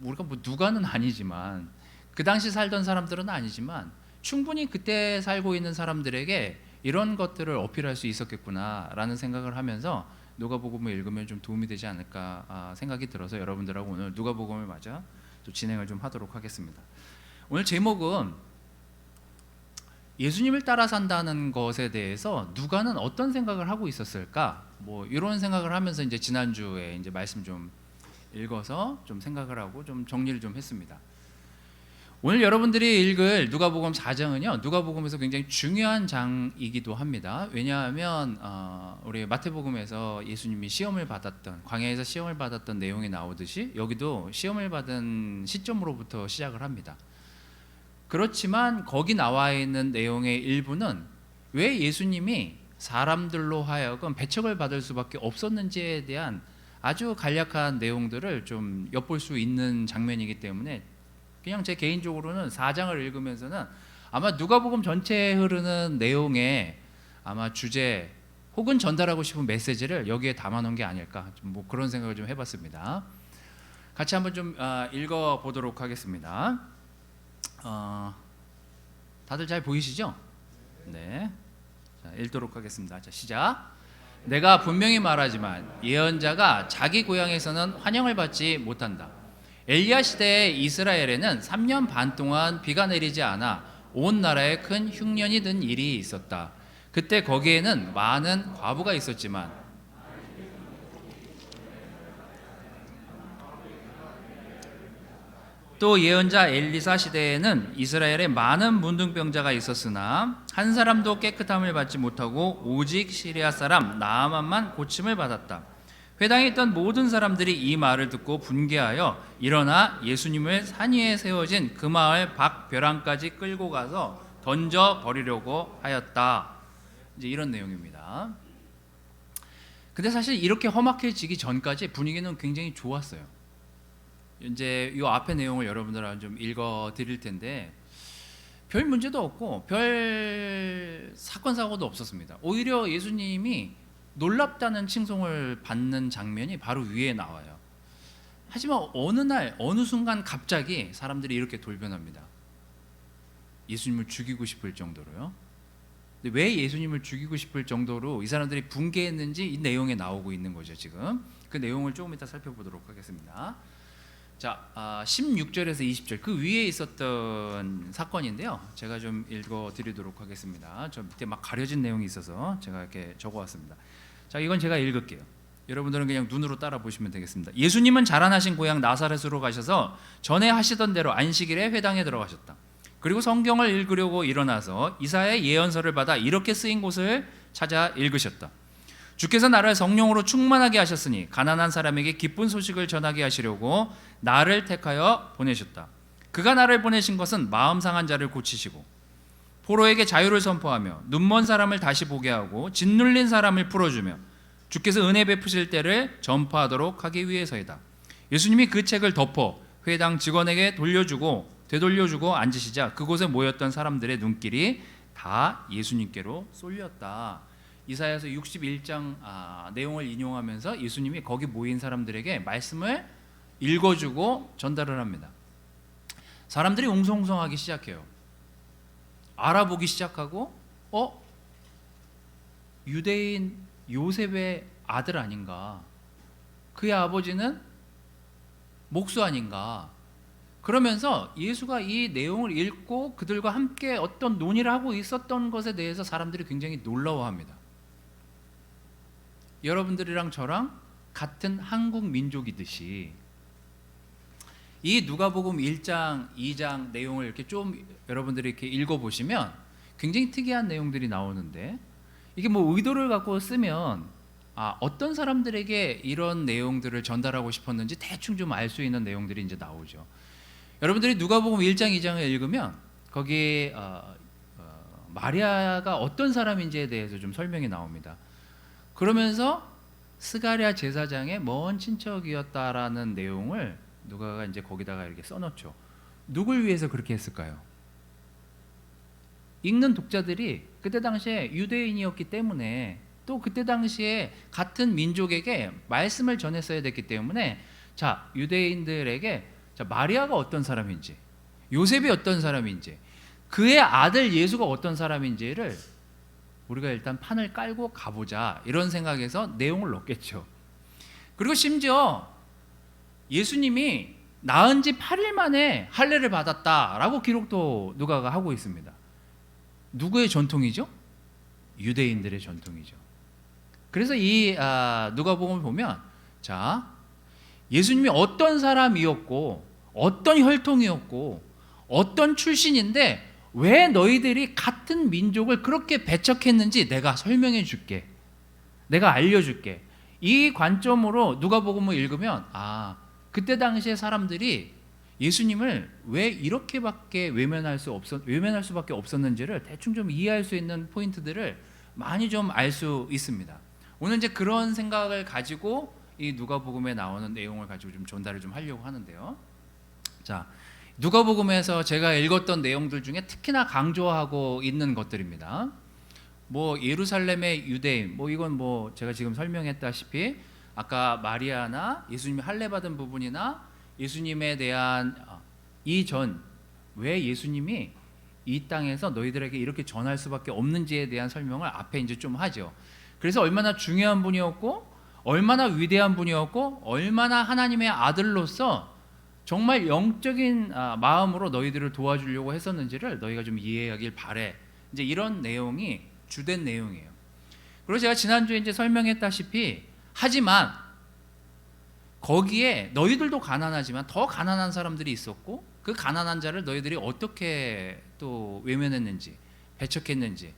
우리가 뭐 누가는 아니지만 그 당시 살던 사람들은 아니지만 충분히 그때 살고 있는 사람들에게 이런 것들을 어필할 수 있었겠구나라는 생각을 하면서 누가복음을 읽으면 좀 도움이 되지 않을까 생각이 들어서 여러분들하고 오늘 누가복음을 맞아 또 진행을 좀 하도록 하겠습니다. 오늘 제목은 예수님을 따라 산다는 것에 대해서 누가는 어떤 생각을 하고 있었을까? 뭐 이런 생각을 하면서 이제 지난주에 이제 말씀 좀 읽어서 좀 생각을 하고 좀 정리를 좀 했습니다. 오늘 여러분들이 읽을 누가복음 4장은요, 누가복음에서 굉장히 중요한 장이기도 합니다. 왜냐하면 우리 마태복음에서 예수님이 시험을 받았던, 광야에서 시험을 받았던 내용이 나오듯이 여기도 시험을 받은 시점으로부터 시작을 합니다. 그렇지만 거기 나와 있는 내용의 일부는 왜 예수님이 사람들로 하여금 배척을 받을 수밖에 없었는지에 대한 아주 간략한 내용들을 좀 엿볼 수 있는 장면이기 때문에 그냥 제 개인적으로는 4장을 읽으면서는 아마 누가복음 전체에 흐르는 내용의 아마 주제 혹은 전달하고 싶은 메시지를 여기에 담아놓은 게 아닐까, 뭐 그런 생각을 좀 해봤습니다. 같이 한번 좀 읽어보도록 하겠습니다. 다들 잘 보이시죠? 네. 자, 읽도록 하겠습니다. 자, 시작. 내가 분명히 말하지만 예언자가 자기 고향에서는 환영을 받지 못한다. 엘리야 시대의 이스라엘에는 3년 반 동안 비가 내리지 않아 온 나라에 큰 흉년이 든 일이 있었다. 그때 거기에는 많은 과부가 있었지만 또 예언자 엘리사 시대에는 이스라엘에 많은 문둥병자가 있었으나 한 사람도 깨끗함을 받지 못하고 오직 시리아 사람 나아만만 고침을 받았다. 회당에 있던 모든 사람들이 이 말을 듣고 분개하여 일어나 예수님을 산 위에 세워진 그 마을 밖 벼랑까지 끌고 가서 던져 버리려고 하였다. 이제 이런 내용입니다. 근데 사실 이렇게 험악해지기 전까지 분위기는 굉장히 좋았어요. 이제 이 앞에 내용을 여러분들한테 좀 읽어 드릴 텐데 별 문제도 없고 별 사건 사고도 없었습니다. 오히려 예수님이 놀랍다는 칭송을 받는 장면이 바로 위에 나와요. 하지만 어느 날 어느 순간 갑자기 사람들이 이렇게 돌변합니다. 예수님을 죽이고 싶을 정도로요. 근데 왜 예수님을 죽이고 싶을 정도로 이 사람들이 분개했는지 이 내용에 나오고 있는 거죠. 지금 그 내용을 조금 이따 살펴보도록 하겠습니다. 자, 16절에서 20절 그 위에 있었던 사건인데요. 제가 좀 읽어드리도록 하겠습니다. 저 밑에 막 가려진 내용이 있어서 제가 이렇게 적어왔습니다. 자, 이건 제가 읽을게요. 여러분들은 그냥 눈으로 따라 보시면 되겠습니다. 예수님은 자라나신 고향 나사렛으로 가셔서 전에 하시던 대로 안식일에 회당에 들어가셨다. 그리고 성경을 읽으려고 일어나서 이사야의 예언서를 받아 이렇게 쓰인 곳을 찾아 읽으셨다. 주께서 나를 성령으로 충만하게 하셨으니 가난한 사람에게 기쁜 소식을 전하게 하시려고 나를 택하여 보내셨다. 그가 나를 보내신 것은 마음 상한 자를 고치시고 포로에게 자유를 선포하며 눈먼 사람을 다시 보게 하고 짓눌린 사람을 풀어주며 주께서 은혜 베푸실 때를 전파하도록 하기 위해서이다. 예수님이 그 책을 덮어 회당 직원에게 되돌려주고 앉으시자 그곳에 모였던 사람들의 눈길이 다 예수님께로 쏠렸다. 이사야서 61장 내용을 인용하면서 예수님이 거기 모인 사람들에게 말씀을 읽어주고 전달을 합니다. 사람들이 웅성웅성하기 시작해요. 알아보기 시작하고 유대인 요셉의 아들 아닌가, 그의 아버지는 목수 아닌가, 그러면서 예수가 이 내용을 읽고 그들과 함께 어떤 논의를 하고 있었던 것에 대해서 사람들이 굉장히 놀라워합니다. 여러분들이랑 저랑 같은 한국 민족이듯이 이 누가복음 1장, 2장 내용을 이렇게 좀 여러분들이 이렇게 읽어보시면 굉장히 특이한 내용들이 나오는데 이게 뭐 의도를 갖고 쓰면 어떤 사람들에게 이런 내용들을 전달하고 싶었는지 대충 좀 알 수 있는 내용들이 이제 나오죠. 여러분들이 누가복음 1장, 2장을 읽으면 거기에 마리아가 어떤 사람인지에 대해서 좀 설명이 나옵니다. 그러면서 스가랴 제사장의 먼 친척이었다라는 내용을 누가가 이제 거기다가 이렇게 써놓죠. 누굴 위해서 그렇게 했을까요? 읽는 독자들이 그때 당시에 유대인이었기 때문에 또 그때 당시에 같은 민족에게 말씀을 전했어야 됐기 때문에 자, 유대인들에게 자, 마리아가 어떤 사람인지, 요셉이 어떤 사람인지, 그의 아들 예수가 어떤 사람인지를 우리가 일단 판을 깔고 가보자, 이런 생각에서 내용을 넣겠죠. 그리고 심지어 예수님이 낳은 지 8일 만에 할례를 받았다라고 기록도 누가가 하고 있습니다. 누구의 전통이죠? 유대인들의 전통이죠. 그래서 이 누가복음을 보면, 자, 예수님이 어떤 사람이었고 어떤 혈통이었고 어떤 출신인데 왜 너희들이 같은 민족을 그렇게 배척했는지 내가 설명해 줄게, 내가 알려줄게. 이 관점으로 누가복음을 읽으면, 그때 당시에 사람들이 예수님을 왜 이렇게밖에 외면할 수밖에 없었는지를 대충 좀 이해할 수 있는 포인트들을 많이 좀 알 수 있습니다. 오늘 이제 그런 생각을 가지고 이 누가복음에 나오는 내용을 가지고 좀 전달을 좀 하려고 하는데요. 자, 누가복음에서 제가 읽었던 내용들 중에 특히나 강조하고 있는 것들입니다. 뭐 예루살렘의 유대인, 뭐 이건 뭐 제가 지금 설명했다시피 아까 마리아나 예수님이 할례 받은 부분이나 예수님에 대한 이전 왜 예수님이 이 땅에서 너희들에게 이렇게 전할 수밖에 없는지에 대한 설명을 앞에 이제 좀 하죠. 그래서 얼마나 중요한 분이었고 얼마나 위대한 분이었고 얼마나 하나님의 아들로서 정말 영적인 마음으로 너희들을 도와주려고 했었는지를 너희가 좀 이해하길 바래. 이제 이런 내용이 주된 내용이에요. 그리고 제가 지난주에 이제 설명했다시피, 하지만 거기에 너희들도 가난하지만 더 가난한 사람들이 있었고 그 가난한 자를 너희들이 어떻게 또 외면했는지, 배척했는지,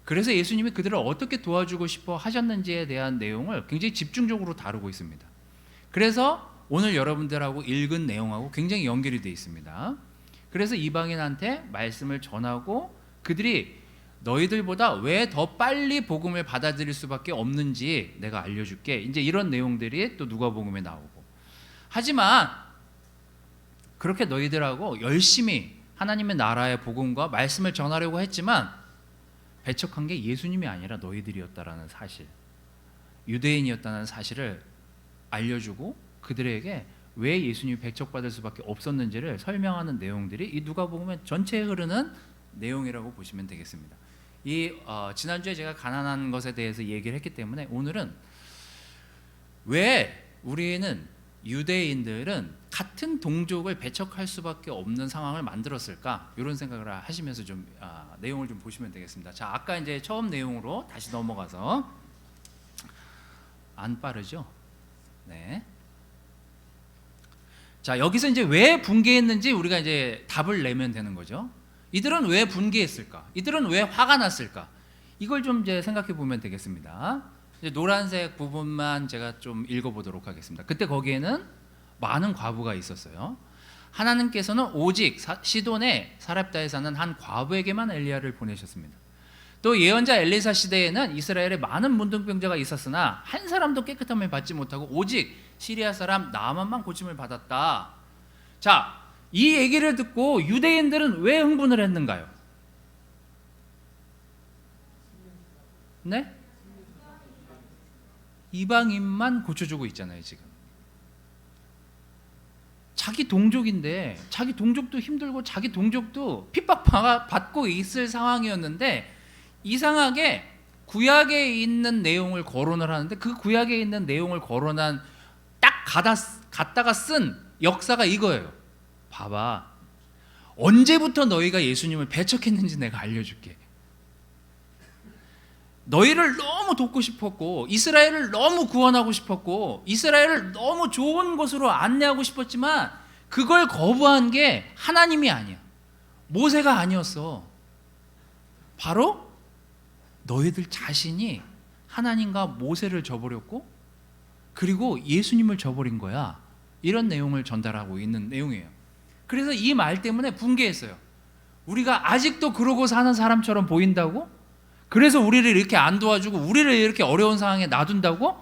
그래서 예수님이 그들을 어떻게 도와주고 싶어 하셨는지에 대한 내용을 굉장히 집중적으로 다루고 있습니다. 그래서 오늘 여러분들하고 읽은 내용하고 굉장히 연결이 되어 있습니다. 그래서 이방인한테 말씀을 전하고 그들이 너희들보다 왜 더 빨리 복음을 받아들일 수밖에 없는지 내가 알려줄게. 이제 이런 내용들이 또 누가복음에 나오고, 하지만 그렇게 너희들하고 열심히 하나님의 나라의 복음과 말씀을 전하려고 했지만 배척한 게 예수님이 아니라 너희들이었다라는 사실, 유대인이었다는 사실을 알려주고 그들에게 왜 예수님이 배척받을 수밖에 없었는지를 설명하는 내용들이 이 누가복음의 전체에 흐르는 내용이라고 보시면 되겠습니다. 지난주에 제가 가난한 것에 대해서 얘기를 했기 때문에 오늘은 왜 우리는 유대인들은 같은 동족을 배척할 수밖에 없는 상황을 만들었을까, 이런 생각을 하시면서 좀 내용을 좀 보시면 되겠습니다. 자, 아까 이제 처음 내용으로 다시 넘어가서, 안 빠르죠? 네. 자, 여기서 이제 왜 분개했는지 우리가 이제 답을 내면 되는 거죠. 이들은 왜 분개했을까? 이들은 왜 화가 났을까? 이걸 좀 이제 생각해 보면 되겠습니다. 이제 노란색 부분만 제가 좀 읽어보도록 하겠습니다. 그때 거기에는 많은 과부가 있었어요. 하나님께서는 오직 시돈의 사렙다에 사는 한 과부에게만 엘리야를 보내셨습니다. 또 예언자 엘리사 시대에는 이스라엘에 많은 문둥병자가 있었으나 한 사람도 깨끗함을 받지 못하고 오직 시리아 사람 나만만 고침을 받았다. 자, 이 얘기를 듣고 유대인들은 왜 흥분을 했는가요? 네? 이방인만 고쳐주고 있잖아요, 지금. 자기 동족인데, 자기 동족도 힘들고 자기 동족도 핍박받고 있을 상황이었는데, 이상하게 구약에 있는 내용을 거론을 하는데, 그 구약에 있는 내용을 거론한 딱 갖다가 쓴 역사가 이거예요. 봐봐, 언제부터 너희가 예수님을 배척했는지 내가 알려줄게. 너희를 너무 돕고 싶었고 이스라엘을 너무 구원하고 싶었고 이스라엘을 너무 좋은 곳으로 안내하고 싶었지만 그걸 거부한 게 하나님이 아니야, 모세가 아니었어. 바로 너희들 자신이 하나님과 모세를 저버렸고 그리고 예수님을 저버린 거야. 이런 내용을 전달하고 있는 내용이에요. 그래서 이 말 때문에 분개했어요. 우리가 아직도 그러고 사는 사람처럼 보인다고? 그래서 우리를 이렇게 안 도와주고 우리를 이렇게 어려운 상황에 놔둔다고?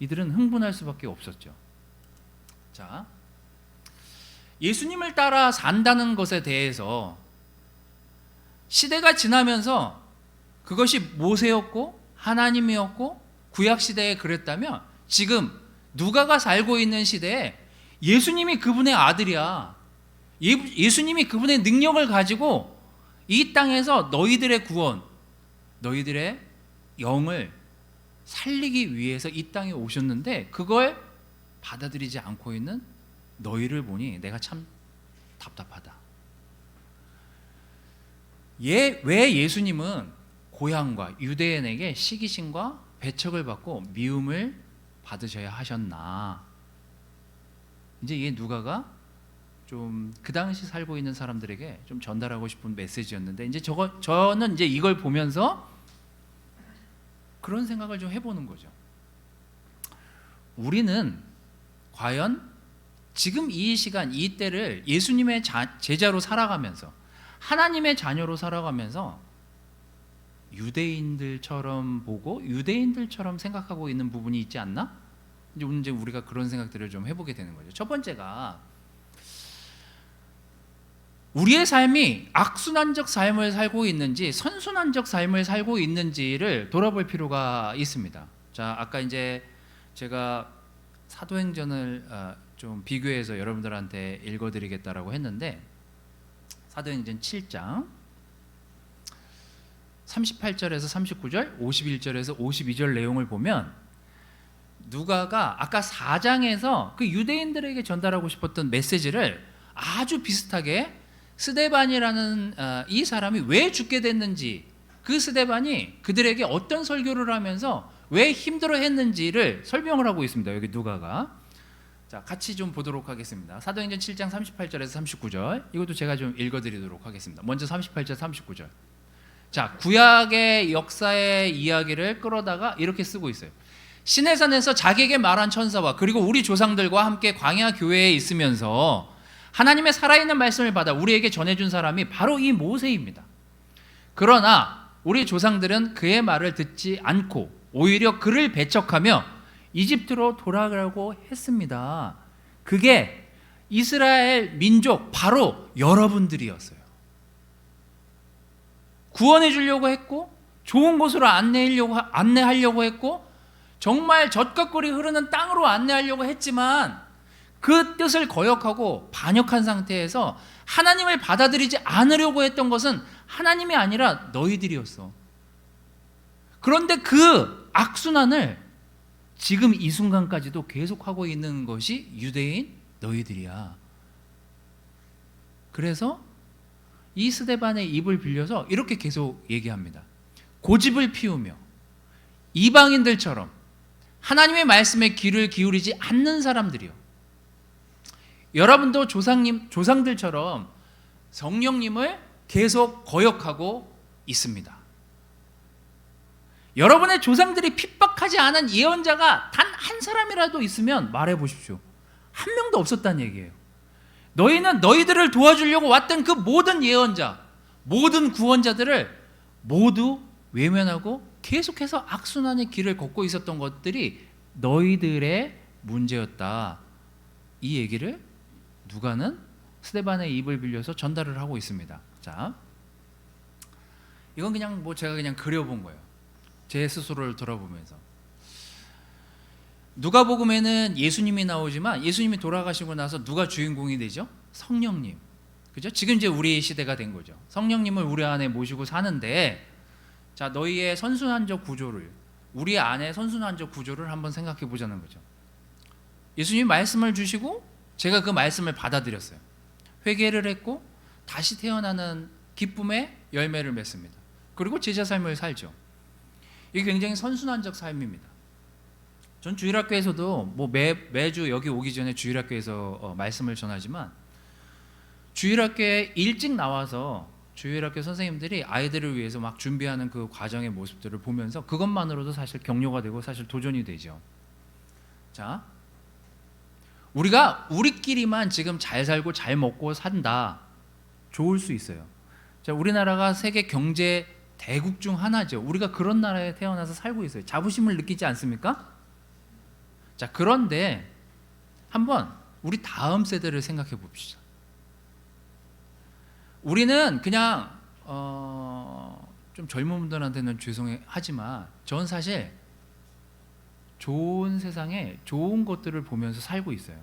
이들은 흥분할 수밖에 없었죠. 자, 예수님을 따라 산다는 것에 대해서 시대가 지나면서 그것이 모세였고 하나님이었고 구약 시대에 그랬다면 지금 누가가 살고 있는 시대에 예수님이 그분의 아들이야. 예수님이 그분의 능력을 가지고 이 땅에서 너희들의 구원, 너희들의 영을 살리기 위해서 이 땅에 오셨는데 그걸 받아들이지 않고 있는 너희를 보니 내가 참 답답하다. 왜 예수님은 고향과 유대인에게 시기심과 배척을 받고 미움을 받으셔야 하셨나? 이제 이게 누가가 좀 그 당시 살고 있는 사람들에게 좀 전달하고 싶은 메시지였는데, 이제 저는 이제 이걸 보면서 그런 생각을 좀 해보는 거죠. 우리는 과연 지금 이 시간, 이 때를 예수님의 제자로 살아가면서, 하나님의 자녀로 살아가면서 유대인들처럼 보고 유대인들처럼 생각하고 있는 부분이 있지 않나? 이제 우리가 그런 생각들을 좀 해보게 되는 거죠. 첫 번째가 우리의 삶이 악순환적 삶을 살고 있는지 선순환적 삶을 살고 있는지를 돌아볼 필요가 있습니다. 자, 아까 이제 제가 사도행전을 좀 비교해서 여러분들한테 읽어드리겠다라고 했는데, 사도행전 7장 38절에서 39절, 51절에서 52절 내용을 보면 누가가 아까 4장에서 그 유대인들에게 전달하고 싶었던 메시지를 아주 비슷하게 스데반이라는 이 사람이 왜 죽게 됐는지, 그 스데반이 그들에게 어떤 설교를 하면서 왜 힘들어 했는지를 설명을 하고 있습니다. 여기 누가가. 자, 같이 좀 보도록 하겠습니다. 사도행전 7장 38절에서 39절, 이것도 제가 좀 읽어드리도록 하겠습니다. 먼저 38절 39절. 자, 구약의 역사의 이야기를 끌어다가 이렇게 쓰고 있어요. 시내산에서 자기에게 말한 천사와 그리고 우리 조상들과 함께 광야 교회에 있으면서 하나님의 살아있는 말씀을 받아 우리에게 전해준 사람이 바로 이 모세입니다. 그러나 우리 조상들은 그의 말을 듣지 않고 오히려 그를 배척하며 이집트로 돌아가라고 했습니다. 그게 이스라엘 민족 바로 여러분들이었어요. 구원해 주려고 했고 좋은 곳으로 안내하려고 했고 정말 젖과 꿀이 흐르는 땅으로 안내하려고 했지만 그 뜻을 거역하고 반역한 상태에서 하나님을 받아들이지 않으려고 했던 것은 하나님이 아니라 너희들이었어. 그런데 그 악순환을 지금 이 순간까지도 계속하고 있는 것이 유대인 너희들이야. 그래서 이 스데반의 입을 빌려서 이렇게 계속 얘기합니다. 고집을 피우며 이방인들처럼 하나님의 말씀에 귀를 기울이지 않는 사람들이요. 여러분도 조상들처럼 성령님을 계속 거역하고 있습니다. 여러분의 조상들이 핍박하지 않은 예언자가 단 한 사람이라도 있으면 말해 보십시오. 한 명도 없었다는 얘기예요. 너희는 너희들을 도와주려고 왔던 그 모든 예언자, 모든 구원자들을 모두 외면하고 계속해서 악순환의 길을 걷고 있었던 것들이 너희들의 문제였다. 이 얘기를 누가는 스데반의 입을 빌려서 전달을 하고 있습니다. 자, 이건 그냥 제가 그냥 그려본 거예요. 제 스스로를 돌아보면서. 누가복음에는 예수님이 나오지만 예수님이 돌아가시고 나서 누가 주인공이 되죠? 성령님. 그죠? 지금 이제 우리 시대가 된 거죠. 성령님을 우리 안에 모시고 사는데, 자, 너희의 선순환적 구조를, 우리 안의 선순환적 구조를 한번 생각해 보자는 거죠. 예수님이 말씀을 주시고 제가 그 말씀을 받아들였어요. 회개를 했고 다시 태어나는 기쁨의 열매를 맺습니다. 그리고 제자 삶을 살죠. 이게 굉장히 선순환적 삶입니다. 전 주일학교에서도 매주 여기 오기 전에 주일학교에서 말씀을 전하지만, 주일학교에 일찍 나와서 주일학교 선생님들이 아이들을 위해서 막 준비하는 그 과정의 모습들을 보면서 그것만으로도 사실 격려가 되고 사실 도전이 되죠. 자, 우리가 우리끼리만 지금 잘 살고 잘 먹고 산다, 좋을 수 있어요. 자, 우리나라가 세계 경제 대국 중 하나죠. 우리가 그런 나라에 태어나서 살고 있어요. 자부심을 느끼지 않습니까? 자, 그런데 한번 우리 다음 세대를 생각해 봅시다. 우리는 그냥 좀 젊은 분들한테는 죄송하지만 전 사실 좋은 세상에 좋은 것들을 보면서 살고 있어요.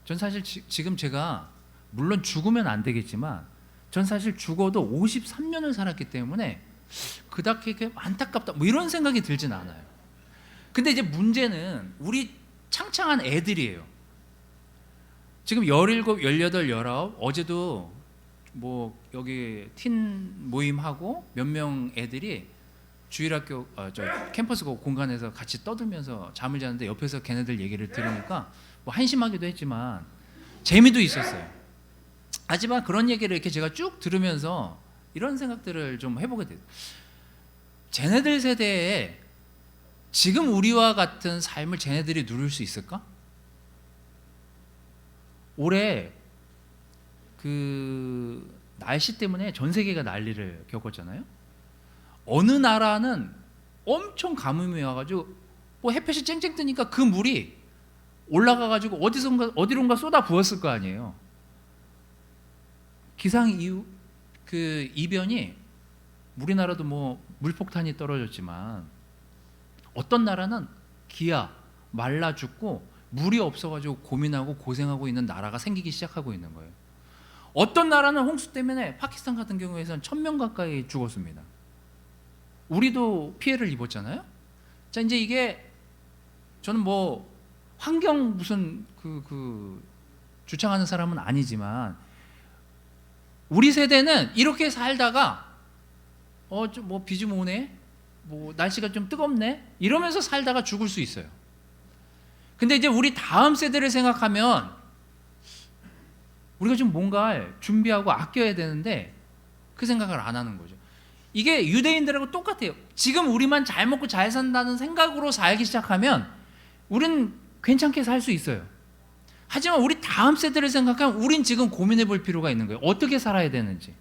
전 사실 지금 제가 물론 죽으면 안 되겠지만 전 사실 죽어도 53년을 살았기 때문에 그닥 안타깝다 뭐 이런 생각이 들진 않아요. 근데 이제 문제는 우리 창창한 애들이에요. 지금 17, 18, 19 어제도 뭐 여기 팀 모임하고 몇 명 애들이 주일학교 저 캠퍼스 공간에서 같이 떠들면서 잠을 자는데 옆에서 걔네들 얘기를 들으니까 뭐 한심하기도 했지만 재미도 있었어요. 하지만 그런 얘기를 이렇게 제가 쭉 들으면서 이런 생각들을 좀 해보게 돼요. 쟤네들 세대에 지금 우리와 같은 삶을 쟤네들이 누릴 수 있을까? 올해 그 날씨 때문에 전 세계가 난리를 겪었잖아요. 어느 나라는 엄청 가뭄이 와가지고 뭐 햇볕이 쨍쨍 뜨니까 그 물이 올라가가지고 어디론가 쏟아 부었을 거 아니에요. 기상 이후 그 이변이 우리나라도 뭐 물폭탄이 떨어졌지만 어떤 나라는 기아 말라 죽고 물이 없어가지고 고민하고 고생하고 있는 나라가 생기기 시작하고 있는 거예요. 어떤 나라는 홍수 때문에 파키스탄 같은 경우에는 1000명 가까이 죽었습니다. 우리도 피해를 입었잖아요. 자, 이제 이게 저는 뭐 환경 무슨 주창하는 사람은 아니지만 우리 세대는 이렇게 살다가 좀 뭐 비 좀 오네, 뭐 날씨가 좀 뜨겁네 이러면서 살다가 죽을 수 있어요. 근데 이제 우리 다음 세대를 생각하면 우리가 좀 뭔가 준비하고 아껴야 되는데 그 생각을 안 하는 거죠. 이게 유대인들하고 똑같아요. 지금 우리만 잘 먹고 잘 산다는 생각으로 살기 시작하면 우린 괜찮게 살 수 있어요. 하지만 우리 다음 세대를 생각하면 우린 지금 고민해 볼 필요가 있는 거예요. 어떻게 살아야 되는지.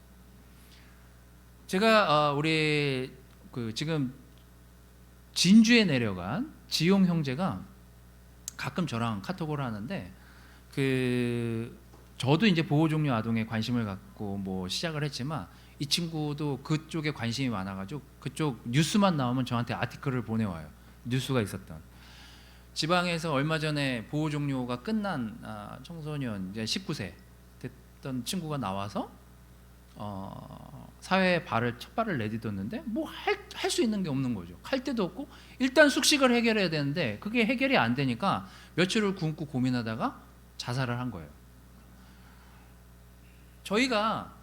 제가 우리 지금 진주에 내려간 지용 형제가 가끔 저랑 카톡을 하는데 저도 이제 보호종료 아동에 관심을 갖고 뭐 시작을 했지만 이 친구도 그쪽에 관심이 많아가지고 그쪽 뉴스만 나오면 저한테 아티클을 보내와요. 뉴스가 있었던 지방에서 얼마 전에 보호종료가 끝난 청소년 이제 19세 됐던 친구가 나와서 사회에 첫 발을 내딛었는데 뭐 할 수 있는 게 없는 거죠. 할 데도 없고 일단 숙식을 해결해야 되는데 그게 해결이 안 되니까 며칠을 굶고 고민하다가 자살을 한 거예요. 저희가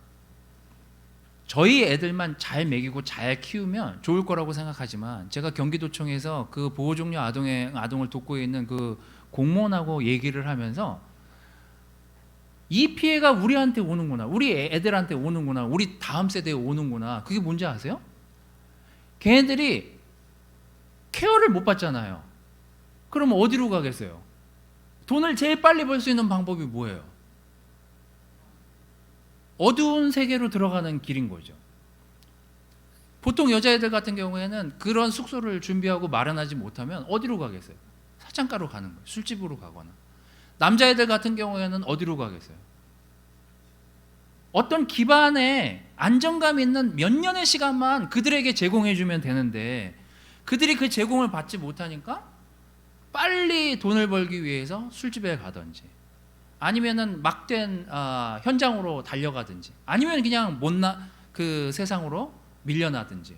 저희 애들만 잘 먹이고 잘 키우면 좋을 거라고 생각하지만 제가 경기도청에서 그 보호종료 아동을 돕고 있는 그 공무원하고 얘기를 하면서 이 피해가 우리한테 오는구나, 우리 애들한테 오는구나, 우리 다음 세대에 오는구나. 그게 뭔지 아세요? 걔네들이 케어를 못 받잖아요. 그러면 어디로 가겠어요? 돈을 제일 빨리 벌 수 있는 방법이 뭐예요? 어두운 세계로 들어가는 길인 거죠. 보통 여자애들 같은 경우에는 그런 숙소를 준비하고 마련하지 못하면 어디로 가겠어요? 사창가로 가는 거예요. 술집으로 가거나. 남자애들 같은 경우에는 어디로 가겠어요? 어떤 기반의 안정감 있는 몇 년의 시간만 그들에게 제공해주면 되는데 그들이 그 제공을 받지 못하니까 빨리 돈을 벌기 위해서 술집에 가든지 아니면은 막된 현장으로 달려가든지 아니면 그냥 그 세상으로 밀려나든지.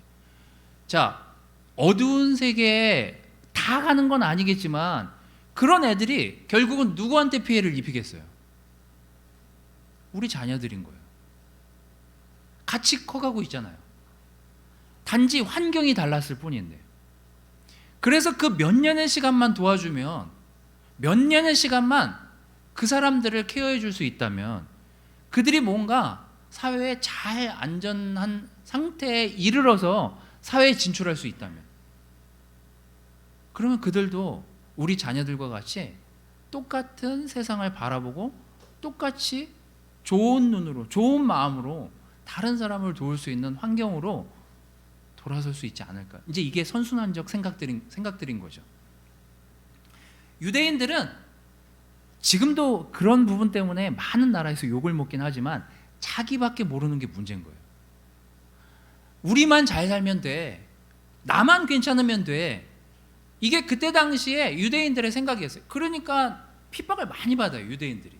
자, 어두운 세계에 다 가는 건 아니겠지만 그런 애들이 결국은 누구한테 피해를 입히겠어요? 우리 자녀들인 거예요. 같이 커가고 있잖아요. 단지 환경이 달랐을 뿐인데. 그래서 그 몇 년의 시간만 도와주면 몇 년의 시간만 그 사람들을 케어해 줄 수 있다면 그들이 뭔가 사회에 잘 안전한 상태에 이르러서 사회에 진출할 수 있다면 그러면 그들도 우리 자녀들과 같이 똑같은 세상을 바라보고 똑같이 좋은 눈으로 좋은 마음으로 다른 사람을 도울 수 있는 환경으로 돌아설 수 있지 않을까. 이제 이게 선순환적 생각들인 거죠. 유대인들은 지금도 그런 부분 때문에 많은 나라에서 욕을 먹긴 하지만 자기밖에 모르는 게 문제인 거예요. 우리만 잘 살면 돼. 나만 괜찮으면 돼. 이게 그때 당시에 유대인들의 생각이었어요. 그러니까 핍박을 많이 받아요, 유대인들이.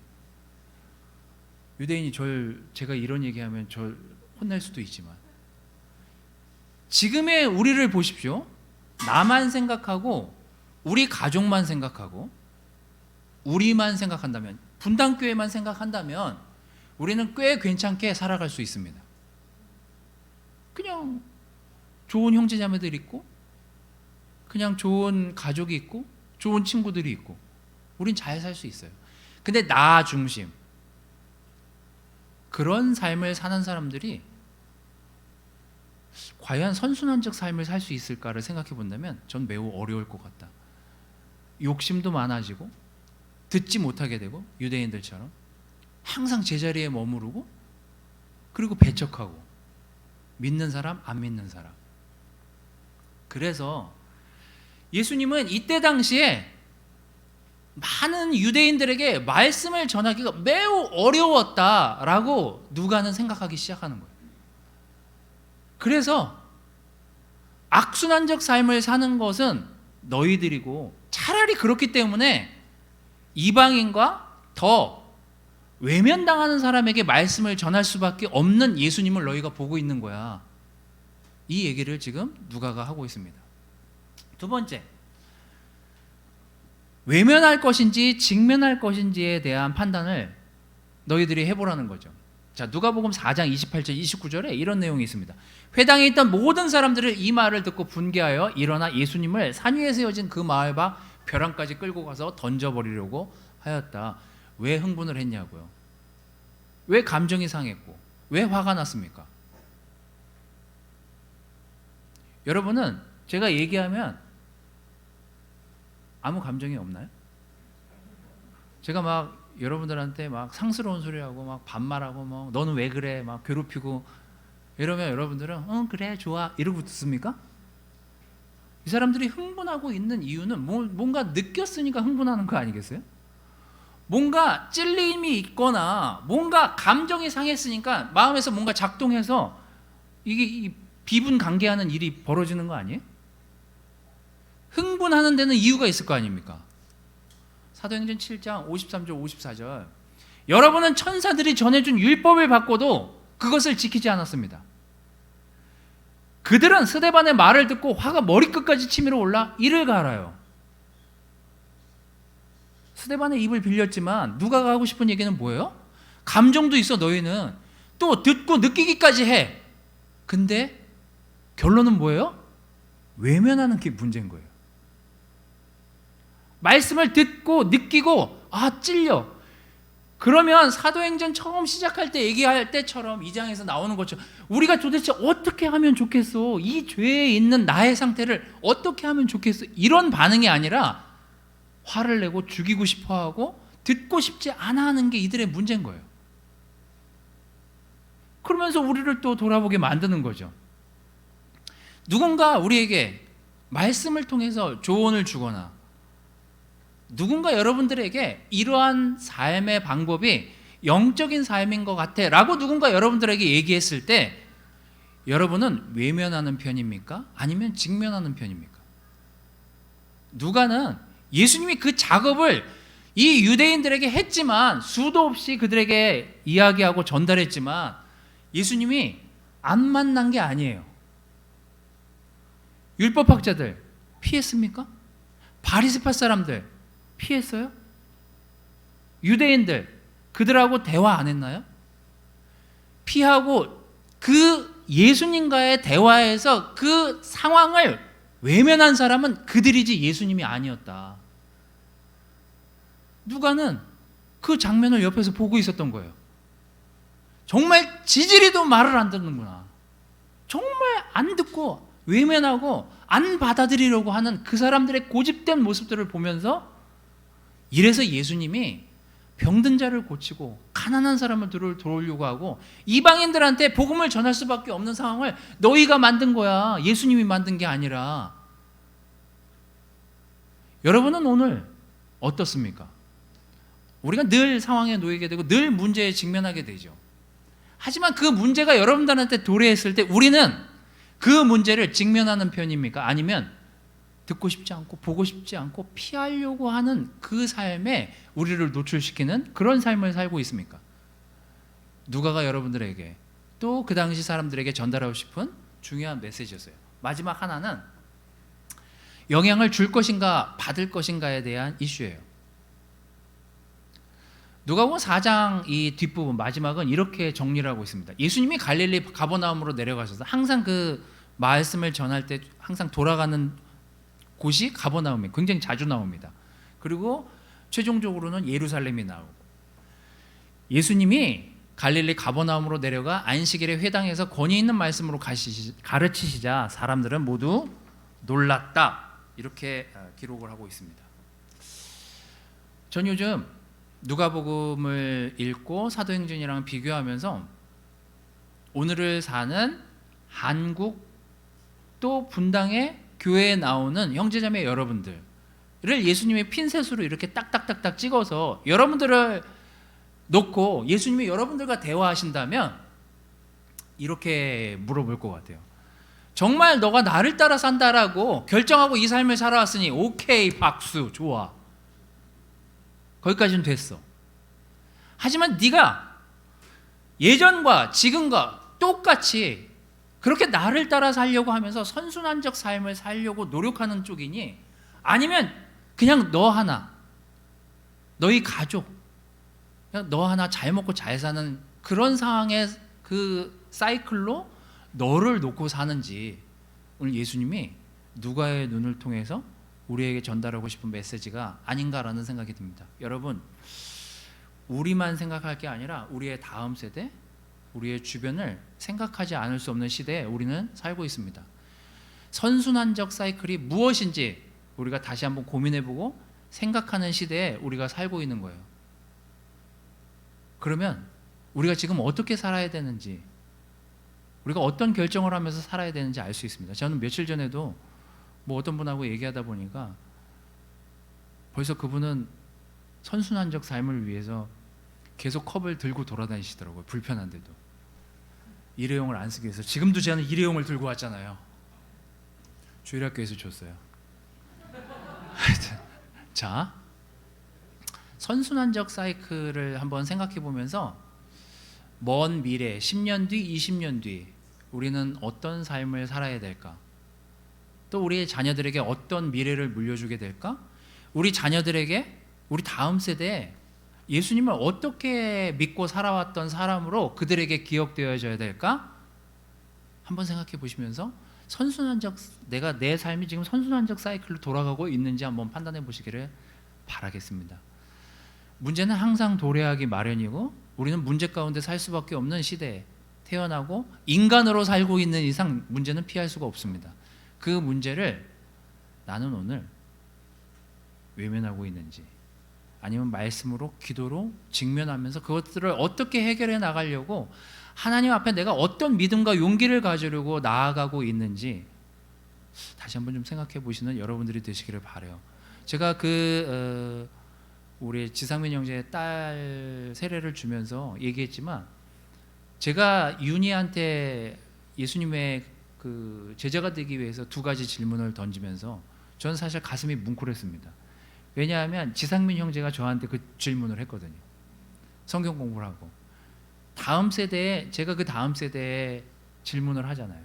유대인이 제가 이런 얘기하면 절 혼낼 수도 있지만, 지금의 우리를 보십시오. 나만 생각하고 우리 가족만 생각하고 우리만 생각한다면, 분당교회만 생각한다면 우리는 꽤 괜찮게 살아갈 수 있습니다. 그냥 좋은 형제자매들 있고, 그냥 좋은 가족이 있고, 좋은 친구들이 있고, 우린 잘 살 수 있어요. 근데 나 중심, 그런 삶을 사는 사람들이 과연 선순환적 삶을 살 수 있을까를 생각해 본다면 전 매우 어려울 것 같다. 욕심도 많아지고 듣지 못하게 되고, 유대인들처럼 항상 제자리에 머무르고, 그리고 배척하고, 믿는 사람 안 믿는 사람. 그래서 예수님은 이때 당시에 많은 유대인들에게 말씀을 전하기가 매우 어려웠다라고 누가는 생각하기 시작하는 거예요. 그래서 악순환적 삶을 사는 것은 너희들이고, 차라리 그렇기 때문에 이방인과 더 외면당하는 사람에게 말씀을 전할 수밖에 없는 예수님을 너희가 보고 있는 거야. 이 얘기를 지금 누가가 하고 있습니다. 두 번째, 외면할 것인지 직면할 것인지에 대한 판단을 너희들이 해보라는 거죠. 자, 누가복음 4장 28절 29절에 이런 내용이 있습니다. 회당에 있던 모든 사람들을 이 말을 듣고 분개하여 일어나 예수님을 산 위에 세워진 그 마을 밖 벼랑까지 끌고 가서 던져버리려고 하였다. 왜 흥분을 했냐고요? 왜 감정이 상했고 왜 화가 났습니까? 여러분은 제가 얘기하면 아무 감정이 없나요? 제가 막 여러분들한테 막 상스러운 소리하고 막 반말하고 막 너는 왜 그래 막 괴롭히고 이러면 여러분들은 응 그래 좋아 이러고 듣습니까? 이 사람들이 흥분하고 있는 이유는 뭔가 느꼈으니까 흥분하는 거 아니겠어요? 뭔가 찔림이 있거나 뭔가 감정이 상했으니까 마음에서 뭔가 작동해서 이게 비분 관계하는 일이 벌어지는 거 아니에요? 흥분하는 데는 이유가 있을 거 아닙니까? 사도행전 7장 53절 54절, 여러분은 천사들이 전해준 율법을 받고도 그것을 지키지 않았습니다. 그들은 스데반의 말을 듣고 화가 머리끝까지 치밀어 올라 이를 갈아요. 스데반의 입을 빌렸지만 누가가 하고 싶은 얘기는 뭐예요? 감정도 있어 너희는. 또 듣고 느끼기까지 해. 근데 결론은 뭐예요? 외면하는 게 문제인 거예요. 말씀을 듣고 느끼고 찔려. 그러면 사도행전 처음 시작할 때 얘기할 때처럼 2장에서 나오는 것처럼 우리가 도대체 어떻게 하면 좋겠어? 이 죄에 있는 나의 상태를 어떻게 하면 좋겠어? 이런 반응이 아니라 화를 내고 죽이고 싶어하고 듣고 싶지 않아 하는 게 이들의 문제인 거예요. 그러면서 우리를 또 돌아보게 만드는 거죠. 누군가 우리에게 말씀을 통해서 조언을 주거나 누군가 여러분들에게 이러한 삶의 방법이 영적인 삶인 것 같아 라고 누군가 여러분들에게 얘기했을 때 여러분은 외면하는 편입니까? 아니면 직면하는 편입니까? 누가는 예수님이 그 작업을 이 유대인들에게 했지만 수도 없이 그들에게 이야기하고 전달했지만 예수님이 안 만난 게 아니에요. 율법학자들 피했습니까? 바리새파 사람들 피했어요? 유대인들 그들하고 대화 안 했나요? 피하고 그 예수님과의 대화에서 그 상황을 외면한 사람은 그들이지 예수님이 아니었다. 누가는 그 장면을 옆에서 보고 있었던 거예요. 정말 지지리도 말을 안 듣는구나. 정말 안 듣고 외면하고 안 받아들이려고 하는 그 사람들의 고집된 모습들을 보면서 이래서 예수님이 병든 자를 고치고 가난한 사람을 도우려고 하고 이방인들한테 복음을 전할 수밖에 없는 상황을 너희가 만든 거야. 예수님이 만든 게 아니라. 여러분은 오늘 어떻습니까? 우리가 늘 상황에 놓이게 되고 늘 문제에 직면하게 되죠. 하지만 그 문제가 여러분들한테 도래했을 때 우리는 그 문제를 직면하는 편입니까? 아니면 듣고 싶지 않고 보고 싶지 않고 피하려고 하는 그 삶에 우리를 노출시키는 그런 삶을 살고 있습니까? 누가가 여러분들에게 또 그 당시 사람들에게 전달하고 싶은 중요한 메시지였어요. 마지막 하나는 영향을 줄 것인가 받을 것인가에 대한 이슈예요. 누가복음 4장 이 뒷부분 마지막은 이렇게 정리를 하고 있습니다. 예수님이 갈릴리 가버나움으로 내려가셔서 항상 그 말씀을 전할 때 항상 돌아가는 곳이 가버나움이 굉장히 자주 나옵니다. 그리고 최종적으로는 예루살렘이 나오고, 예수님이 갈릴리 가버나움으로 내려가 안식일에 회당에서 권위 있는 말씀으로 가르치시자 사람들은 모두 놀랐다, 이렇게 기록을 하고 있습니다. 전 요즘 누가복음을 읽고 사도행전이랑 비교하면서 오늘을 사는 한국 또 분당의 교회에 나오는 형제자매 여러분들을 예수님의 핀셋으로 이렇게 딱딱딱딱 찍어서 여러분들을 놓고 예수님이 여러분들과 대화하신다면 이렇게 물어볼 것 같아요. 정말 너가 나를 따라 산다라고 결정하고 이 삶을 살아왔으니 오케이, 박수, 좋아. 거기까지는 됐어. 하지만 네가 예전과 지금과 똑같이 그렇게 나를 따라 살려고 하면서 선순환적 삶을 살려고 노력하는 쪽이니, 아니면 그냥 너 하나, 너희 가족, 그냥 너 하나 잘 먹고 잘 사는 그런 상황의 그 사이클로 너를 놓고 사는지, 오늘 예수님이 누가의 눈을 통해서 우리에게 전달하고 싶은 메시지가 아닌가라는 생각이 듭니다. 여러분, 우리만 생각할 게 아니라 우리의 다음 세대, 우리의 주변을 생각하지 않을 수 없는 시대에 우리는 살고 있습니다. 선순환적 사이클이 무엇인지 우리가 다시 한번 고민해보고 생각하는 시대에 우리가 살고 있는 거예요. 그러면 우리가 지금 어떻게 살아야 되는지, 우리가 어떤 결정을 하면서 살아야 되는지 알 수 있습니다. 저는 며칠 전에도 어떤 분하고 얘기하다 보니까 벌써 그분은 선순환적 삶을 위해서 계속 컵을 들고 돌아다니시더라고요. 불편한데도 일회용을 안 쓰기 위해서. 지금도 저는 일회용을 들고 왔잖아요. 주일학교에서 줬어요. 하여튼 자, 선순환적 사이클을 한번 생각해 보면서 먼 미래 10년 뒤, 20년 뒤 우리는 어떤 삶을 살아야 될까? 또 우리의 자녀들에게 어떤 미래를 물려주게 될까? 우리 자녀들에게, 우리 다음 세대에 예수님을 어떻게 믿고 살아왔던 사람으로 그들에게 기억되어져야 될까? 한번 생각해 보시면서 내가 내 삶이 지금 선순환적 사이클로 돌아가고 있는지 한번 판단해 보시기를 바라겠습니다. 문제는 항상 도래하기 마련이고 우리는 문제 가운데 살 수밖에 없는 시대에 태어나고 인간으로 살고 있는 이상 문제는 피할 수가 없습니다. 그 문제를 나는 오늘 외면하고 있는지, 아니면 말씀으로, 기도로 직면하면서 그것들을 어떻게 해결해 나가려고 하나님 앞에 내가 어떤 믿음과 용기를 가지려고 나아가고 있는지 다시 한번 좀 생각해 보시는 여러분들이 되시기를 바라요. 제가 우리 지상민 형제의 딸 세례를 주면서 얘기했지만, 제가 윤희한테 예수님의 그 제자가 되기 위해서 두 가지 질문을 던지면서 저는 사실 가슴이 뭉클했습니다. 왜냐하면 지상민 형제가 저한테 그 질문을 했거든요. 성경 공부를 하고 다음 세대에, 제가 그 다음 세대에 질문을 하잖아요.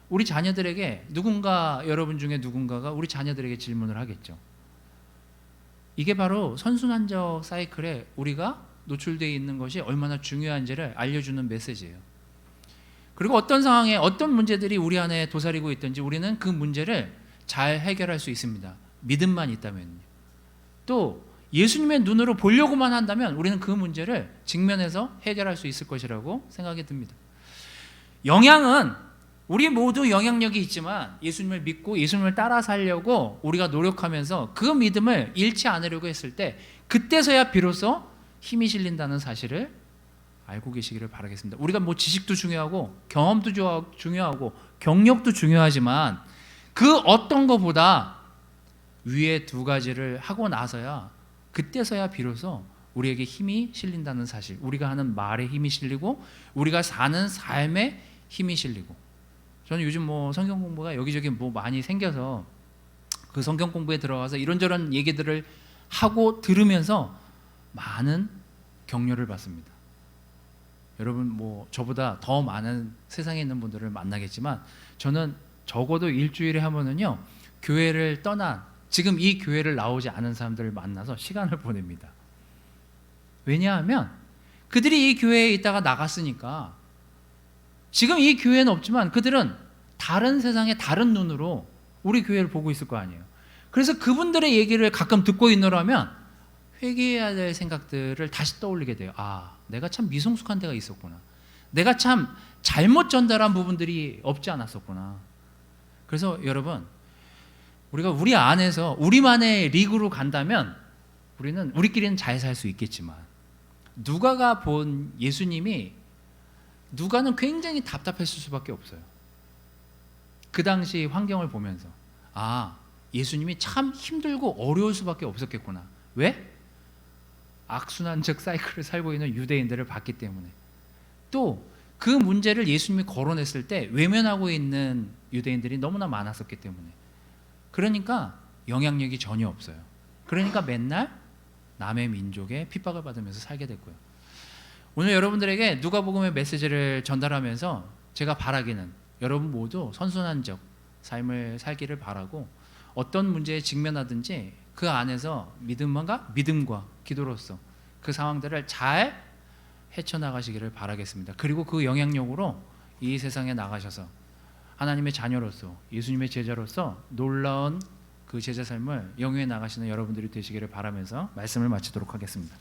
우리 자녀들에게 여러분 중에 누군가가 우리 자녀들에게 질문을 하겠죠. 이게 바로 선순환적 사이클에 우리가 노출되어 있는 것이 얼마나 중요한지를 알려주는 메시지예요. 그리고 어떤 상황에 어떤 문제들이 우리 안에 도사리고 있든지 우리는 그 문제를 잘 해결할 수 있습니다. 믿음만 있다면요. 또 예수님의 눈으로 보려고만 한다면 우리는 그 문제를 직면해서 해결할 수 있을 것이라고 생각이 듭니다. 영향은 우리 모두 영향력이 있지만 예수님을 믿고 예수님을 따라 살려고 우리가 노력하면서 그 믿음을 잃지 않으려고 했을 때 그때서야 비로소 힘이 실린다는 사실을 알고 계시기를 바라겠습니다. 우리가 지식도 중요하고 경험도 중요하고 경력도 중요하지만 그 어떤 것보다 위에 두 가지를 하고 나서야, 그때서야 비로소 우리에게 힘이 실린다는 사실, 우리가 하는 말에 힘이 실리고 우리가 사는 삶에 힘이 실리고. 저는 요즘 성경 공부가 여기저기 많이 생겨서 그 성경 공부에 들어가서 이런저런 얘기들을 하고 들으면서 많은 격려를 받습니다. 여러분 뭐 저보다 더 많은 세상에 있는 분들을 만나겠지만 저는 적어도 일주일에 하면은요 교회를 떠난 지금 이 교회를 나오지 않은 사람들을 만나서 시간을 보냅니다. 왜냐하면 그들이 이 교회에 있다가 나갔으니까 지금 이 교회는 없지만 그들은 다른 세상의 다른 눈으로 우리 교회를 보고 있을 거 아니에요. 그래서 그분들의 얘기를 가끔 듣고 있노라면 회개해야 될 생각들을 다시 떠올리게 돼요. 아, 내가 참 미성숙한 데가 있었구나. 내가 참 잘못 전달한 부분들이 없지 않았었구나. 그래서 여러분, 우리가 우리 안에서 우리만의 리그로 간다면 우리끼리는 잘 살 수 있겠지만 누가가 본 예수님이 누가는 굉장히 답답했을 수밖에 없어요. 그 당시 환경을 보면서 아, 예수님이 참 힘들고 어려울 수밖에 없었겠구나. 왜? 악순환적 사이클을 살고 있는 유대인들을 봤기 때문에. 또 그 문제를 예수님이 거론했을 때 외면하고 있는 유대인들이 너무나 많았었기 때문에. 그러니까 영향력이 전혀 없어요. 그러니까 맨날 남의 민족에 핍박을 받으면서 살게 됐고요. 오늘 여러분들에게 누가복음의 메시지를 전달하면서 제가 바라기는 여러분 모두 선순환적 삶을 살기를 바라고 어떤 문제에 직면하든지 그 안에서 믿음과 기도로서 그 상황들을 잘 헤쳐나가시기를 바라겠습니다. 그리고 그 영향력으로 이 세상에 나가셔서 하나님의 자녀로서 예수님의 제자로서 놀라운 그 제자 삶을 영위해 나가시는 여러분들이 되시기를 바라면서 말씀을 마치도록 하겠습니다.